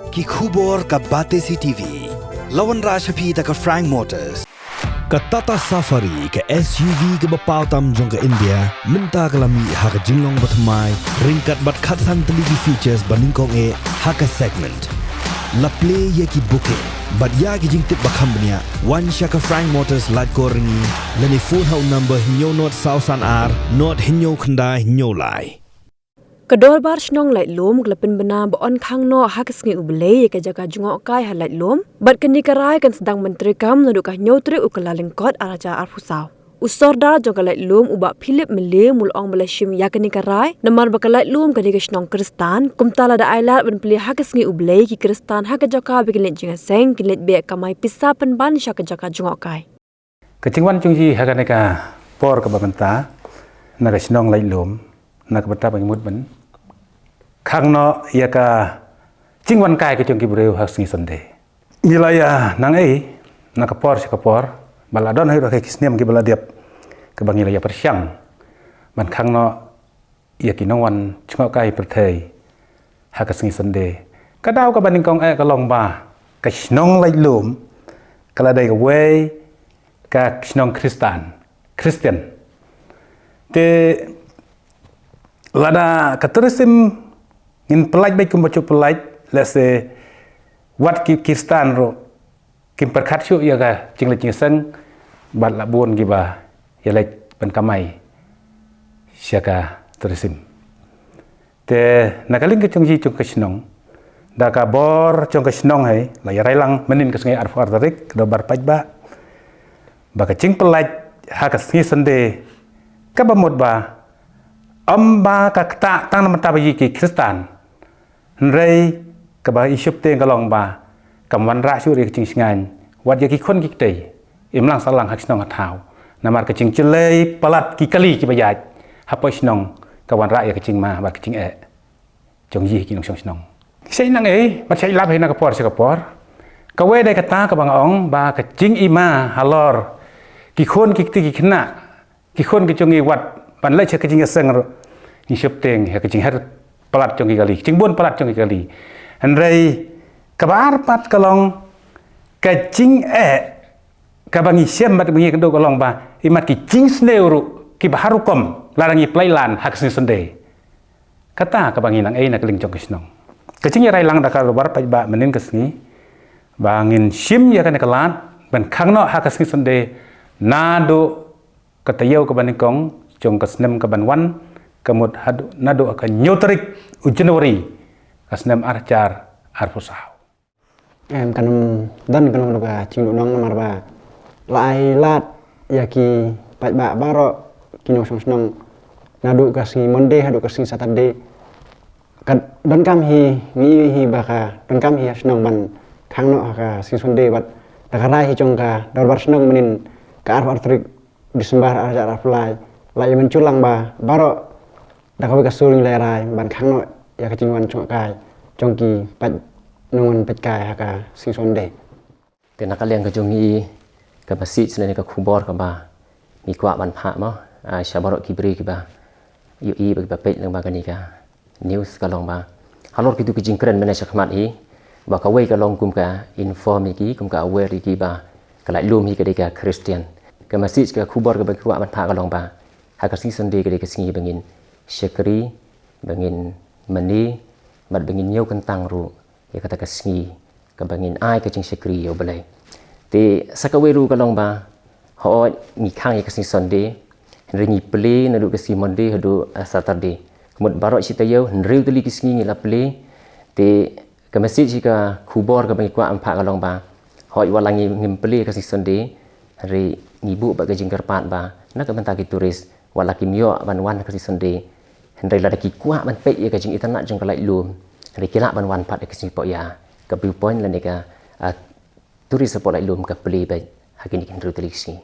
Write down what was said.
ki khubor ka Batesi TV. Lawan Rashapi ta ka Frank Motors. Ka Tata Safari ka SUV ka bapau tam jong ka India minta kalami ha ka jinglong batmai ringkat bat khatsan teligi features baningkong e ha ka segment. La play ye ki booking but ya ki jing tip bakambnia one shaka Frank Motors light koringi lani phone hau number hinyo not sausan ar not hinyo khanda hinyo lai. Kedor bar snong light lom glepin bena ba on khang no hakis ngi ublei ka jaga jungo kai ha light lom bat keni karai kan sedang menteri kam nadu ka nyotri ukala lengkot araja arfusau usor dar joga light lom uba Philip mele mul ong belashim ya keni karai namar ba light lom kani ka snong kristan kumtala da ailat ben pli hakis ngi ublei ki kristan ha ka joka bikin jinga seng kilet be kamai pisa pen ban sha ka jaga jungo kai kecingwan jungji ha ka ka por ka babanta na ka snong light lom na ka bata bang mut ben khang no ya ka chingwan kai ke chong ki breu ha singi sonde milaya nang ei na ka por bala don hai ro ke kisnem ki bala diap ke bangi la ya persyang man khang no ya ki nongwan chngo kai perthei ha ka singi sonde ka dau ka baning kong e ka long ba ka snong lai lum kala dai ka we ka snong Christian te lada ka terusim in pelaj baik kumbacu pelaj lese wat ki Kristan ro kim perkat syu ya ga jing le jing seng bat la buon gi ba ya le ben kamai syaka terusim te nakaling ke chung ji chung ke snong da ka bor chung ke snong hai la ya railang menin ke sungai arfu artarik do bar paj ba ka jing pelaj ha ka singi sende ka ba mod ba ba ka ta tang nam ta ba yi ki Kristan rei ka ba isup te ka long ba kam wan ra syu ri ching ngan wat ye ki khon ki tei imlang salang hak snong thau namar ka ching chelei palat ki kali ki ba ya ha po snong ka wan ra ye ka ching ma ba ka ching e chong yi ki nong snong sei nang e ba sei lap he na ka por se ka por ka we dai ka ta ka bang ong ba ka ching ima halor ki khon ki ti ki khna ki khon ki chong i wat ban lai che ka ching seng ro ni sup teng he ka ching har pelat jong kali cing bon pelat jong kali andrei kabar pat kalong kacing ka bangi siam bat bangi kendo kalong ba imat ki cing sneuru ki baharukom larangi plailan hak sende kata ka bangi nang na keling jong kisnong kacing ya railang da kal bar paj ba menin kesni bangin sim ya kan kelat ban khangno hak sende nado katayau ka banikong jong kesnem ka banwan kamut hadu nado akan nyotrik Januari kasnem arcar arfusau em kanum dan kanum doga cingdu nong namar ba lai lat yaki pat ba baro kino song nado kasi monde hadu kasi Saturday kad don kam hi ni hi baka don kam hi snong ban khangno ka si Sunday bat dakarai hi chongka dorbar snong menin ka artrik disembar arcar arfulai lai menculang ba baro dah kau kasuling lerai ban khang no ya kecingwan chung kai chongki pat nongon pet kai haka sing sonde te nakaliang ka jongi ka basi sene ka khubor ka ba mi kwa ban pha mo shabaro kibri ki ba yu i ba pet lang ba ka ni ka news ka long ba halor ki tu ki jingkren mena shakmat hi ba ka wei ka long kum ka inform ki kum ka aware ki ba ka lai lum hi ka de ka Christian ka message ka khubor ka ba kwa ban pha ka long ba haka sing sonde ka de ka singi bangin syakri bangin mani bat bangin nyau kentang ru ya kata kasngi ka bangin ai ka jing syakri yo balai te sakawe ru kalong ba ho mi khang ya kasni Sunday ringi play na du kasni Monday hadu Saturday kemud barok cita yo nriu teli kisngi ngila play te ka message ka khubor ka bangin kwa ampa kalong ba ho walangi ngim play kasni Sunday ri ngibu ba ka jing karpat ba na ka banta ki turis walaki mio ban wan kasni Sunday Hendai lada ki kuat man pek ya kajing internet jeng kalai lum. Hendai kilak ban wan pat ke sini pok ya. Ke viewpoint lan deka turis sepok lai lum ke beli baik. Hakini kan telik sini.